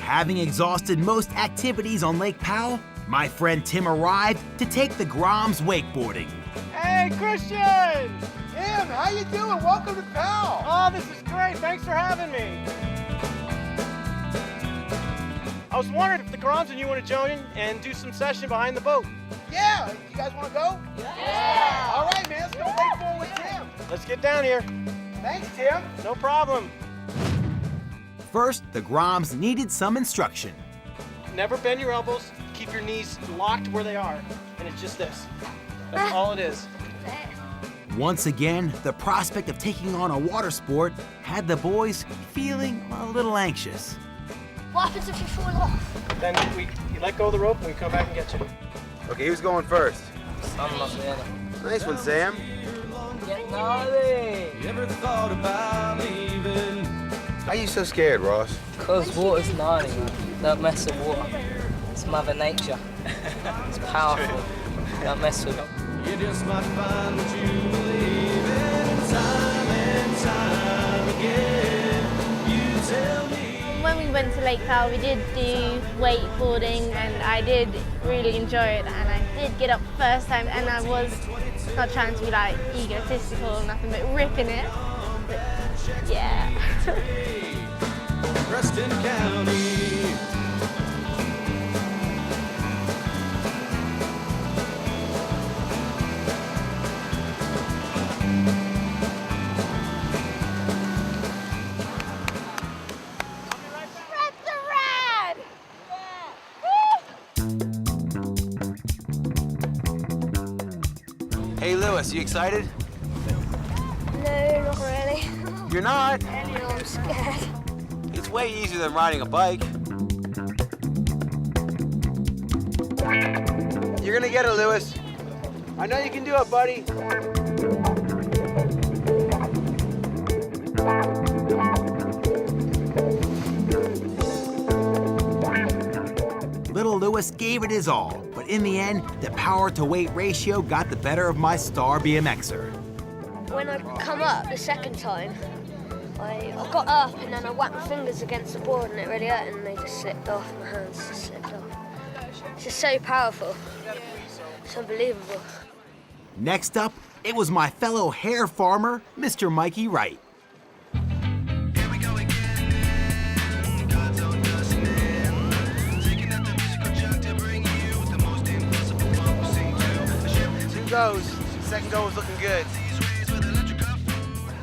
Having exhausted most activities on Lake Powell, my friend Tim arrived to take the Groms wakeboarding. Hey, Christian! Tim, how you doing? Welcome to Powell. Oh, this is great. Thanks for having me. I was wondering if the Groms and you want to join in and do some session behind the boat. Yeah, you guys want to go? Yeah! All right, man, let's go wakeboard with Tim. Let's get down here. Thanks, Tim. No problem. First, the Groms needed some instruction. Never bend your elbows. Keep your knees locked where they are. And it's just this. That's all it is. Once again, the prospect of taking on a water sport had the boys feeling a little anxious. What happens if you fall off? Then you let go of the rope and we come back and get you. Okay, who's going first? I'm not saying it. Nice one, Sam. Get naughty! You ever thought about leaving? Why are you so scared, Ross? Because water's naughty, man. Don't mess with water. It's Mother Nature. It's powerful. Don't mess with it. You just might find that you believe in time and time again. You tell me. When we went to Lake Powell, we did do wakeboarding and I did really enjoy it, and I did get up first time, and I was not trying to be like egotistical or nothing, but ripping it. But, yeah. Preston County. Hey, Lewis, you excited? No, not really. You're not? No, I'm scared. It's way easier than riding a bike. You're gonna get it, Lewis. I know you can do it, buddy. Little Lewis gave it his all, but in the end, the power-to-weight ratio got the better of my star BMXer. When I come up the second time, I got up and then I whacked my fingers against the board and it really hurt, and they just slipped off, my hands just slipped off. It's just so powerful. It's unbelievable. Next up, it was my fellow hair farmer, Mr. Mikey Wright. Goes. Second goal was looking good.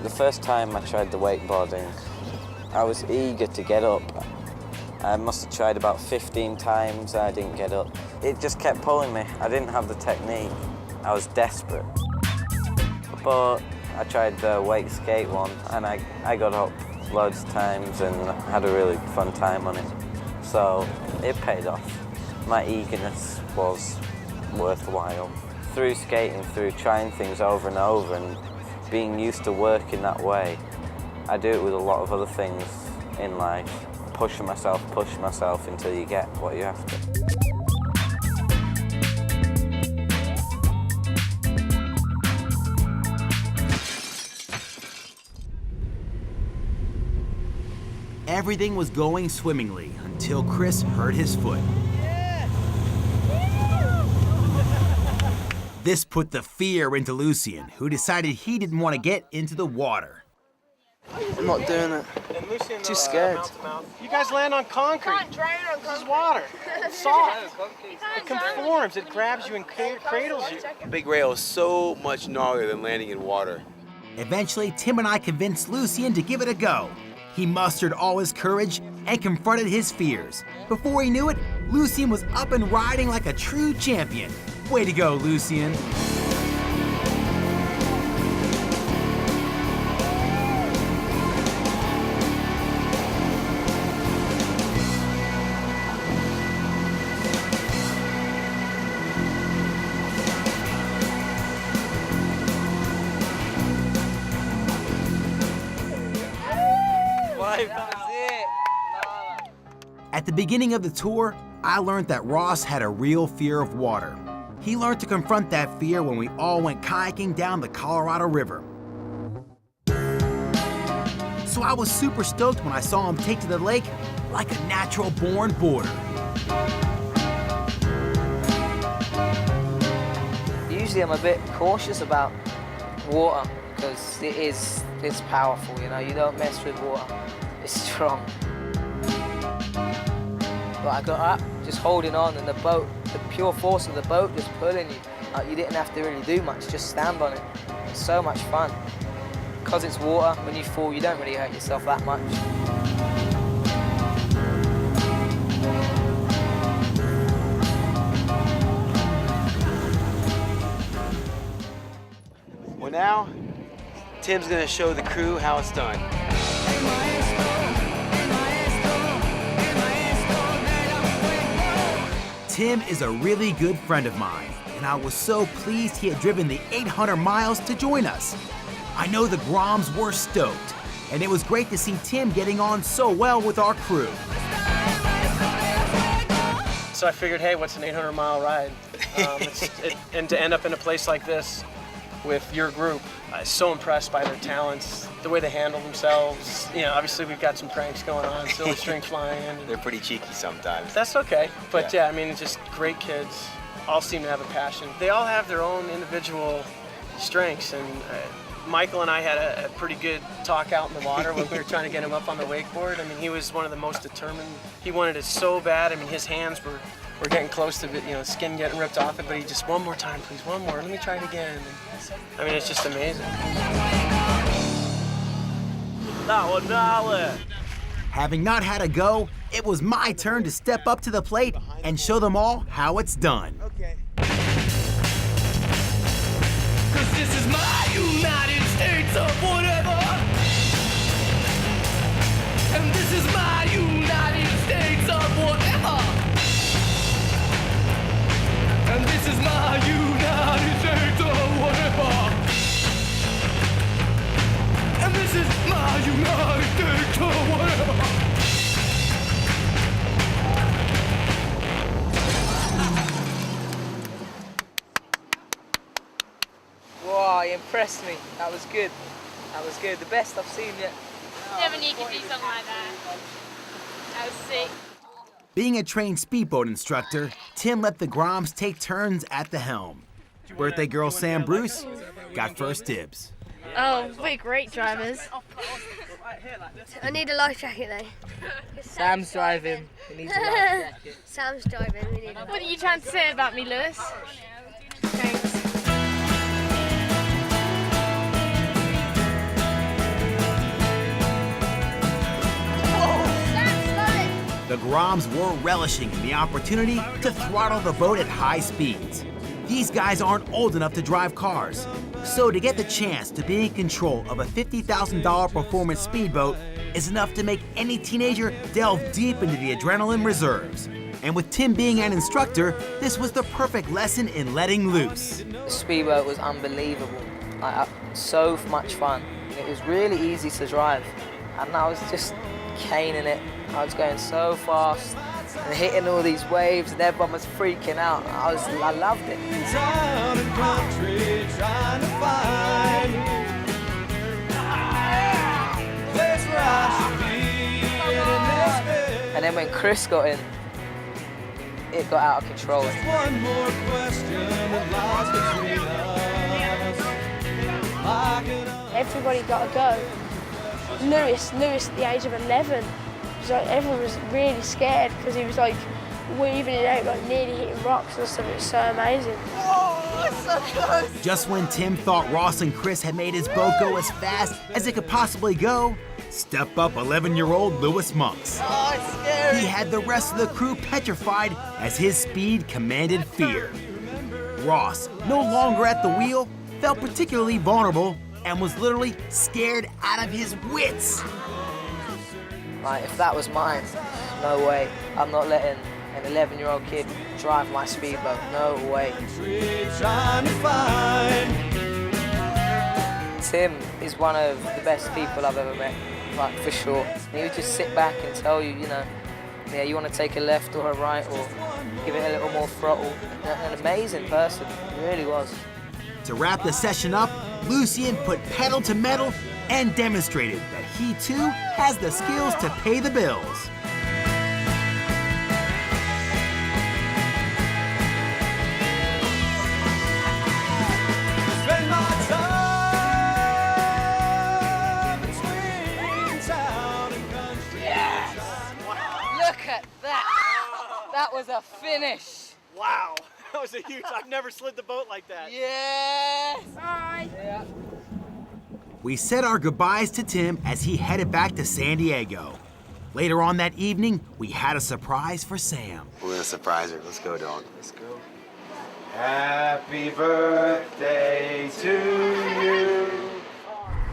The first time I tried the wakeboarding, I was eager to get up. I must have tried about 15 times, I didn't get up. It just kept pulling me. I didn't have the technique. I was desperate. But I tried the wake skate one, and I got up loads of times and had a really fun time on it. So it paid off. My eagerness was worthwhile. Through skating, through trying things over and over and being used to working that way, I do it with a lot of other things in life. Push myself until you get what you have to. Everything was going swimmingly until Chris hurt his foot. This put the fear into Lucien, who decided he didn't want to get into the water. I'm not doing it. And Lucien, Too scared. mouth to mouth. You guys land on concrete. Can't drown on This is water. It's soft. It conforms. It grabs you and cradles you. Big rail is so much gnarlier than landing in water. Eventually, Tim and I convinced Lucien to give it a go. He mustered all his courage and confronted his fears. Before he knew it, Lucien was up and riding like a true champion. Way to go, Lucien. At the beginning of the tour, I learned that Ross had a real fear of water. He learned to confront that fear when we all went kayaking down the Colorado River. So I was super stoked when I saw him take to the lake like a natural-born boarder. Usually I'm a bit cautious about water because it's powerful, you know, you don't mess with water, it's strong. But I got up, just holding on, and the boat, the pure force of the boat just pulling you. Like, you didn't have to really do much, just stand on it. It's so much fun. Because it's water, when you fall, you don't really hurt yourself that much. Well, now, Tim's gonna show the crew how it's done. Tim is a really good friend of mine, and I was so pleased he had driven the 800 miles to join us. I know the Groms were stoked, and it was great to see Tim getting on so well with our crew. So I figured, hey, what's an 800-mile ride? And to end up in a place like this with your group, I was so impressed by their talents, the way they handle themselves. You know, obviously we've got some pranks going on, silly strings flying. They're pretty cheeky sometimes. That's okay, but yeah, I mean, just great kids. All seem to have a passion. They all have their own individual strengths, and Michael and I had a pretty good talk out in the water when we were trying to get him up on the wakeboard. I mean, he was one of the most determined. He wanted it so bad. I mean, his hands were getting close to it, you know, skin getting ripped off it, but he just, one more time, please, one more, let me try it again. And, I mean, it's just amazing. Having not had a go, it was my turn to step up to the plate and show them all how it's done. Okay. 'Cause this is my United States of whatever. And this is my United States of whatever. And this is my United States of whatever. And this is my United States of whatever. Wow, you impressed me. That was good. That was good. The best I've seen yet. Never knew you could do something like that. That was sick. Being a trained speedboat instructor, Tim let the Groms take turns at the helm. Birthday girl Sam Bruce got first dibs. Oh, we're great drivers. I need a life jacket though. Sam's driving. He needs a life jacket. Sam's driving. We need a... What are you trying to say about me, Lewis? Thanks. The Groms were relishing in the opportunity to throttle the boat at high speeds. These guys aren't old enough to drive cars, so to get the chance to be in control of a $50,000 performance speedboat is enough to make any teenager delve deep into the adrenaline reserves. And with Tim being an instructor, this was the perfect lesson in letting loose. The speedboat was unbelievable. Like, so much fun. It was really easy to drive, and I was just caning it. I was going so fast and hitting all these waves, and everyone was freaking out. I loved it. Town and country trying to find place where I should be in this bed. And then when Chris got in, it got out of control. One more question that lies between us. Everybody got a go. Lewis at the age of 11. Everyone was really scared because he was like weaving it out, like nearly hitting rocks and stuff. It was so amazing. Oh, it's so close. Just when Tim thought Ross and Chris had made his boat go as fast as it could possibly go, step up 11-year-old Lewis Monks. Oh, it's scary. He had the rest of the crew petrified as his speed commanded fear. Ross, no longer at the wheel, felt particularly vulnerable and was literally scared out of his wits. Like, if that was mine, no way. I'm not letting an 11-year-old kid drive my speedboat. No way. Trying to find. Tim is one of the best people I've ever met, like, for sure. He would just sit back and tell you, you know, yeah, you want to take a left or a right or give it a little more throttle. An amazing person, he really was. To wrap the session up, Lucien put pedal to metal and demonstrated that he too has the skills to pay the bills. was a finish. Wow, that was a huge, I've never slid the boat like that. Yes! Bye. Yeah. We said our goodbyes to Tim as he headed back to San Diego. Later on that evening, we had a surprise for Sam. We're gonna surprise her. Let's go, dog. Let's go. Happy birthday to you.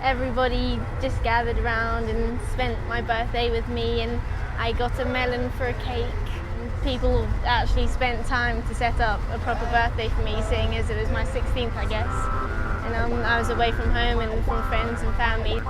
Everybody just gathered around and spent my birthday with me, and I got a melon for a cake. People actually spent time to set up a proper birthday for me, seeing as it was my 16th, I guess. And I was away from home and from friends and family.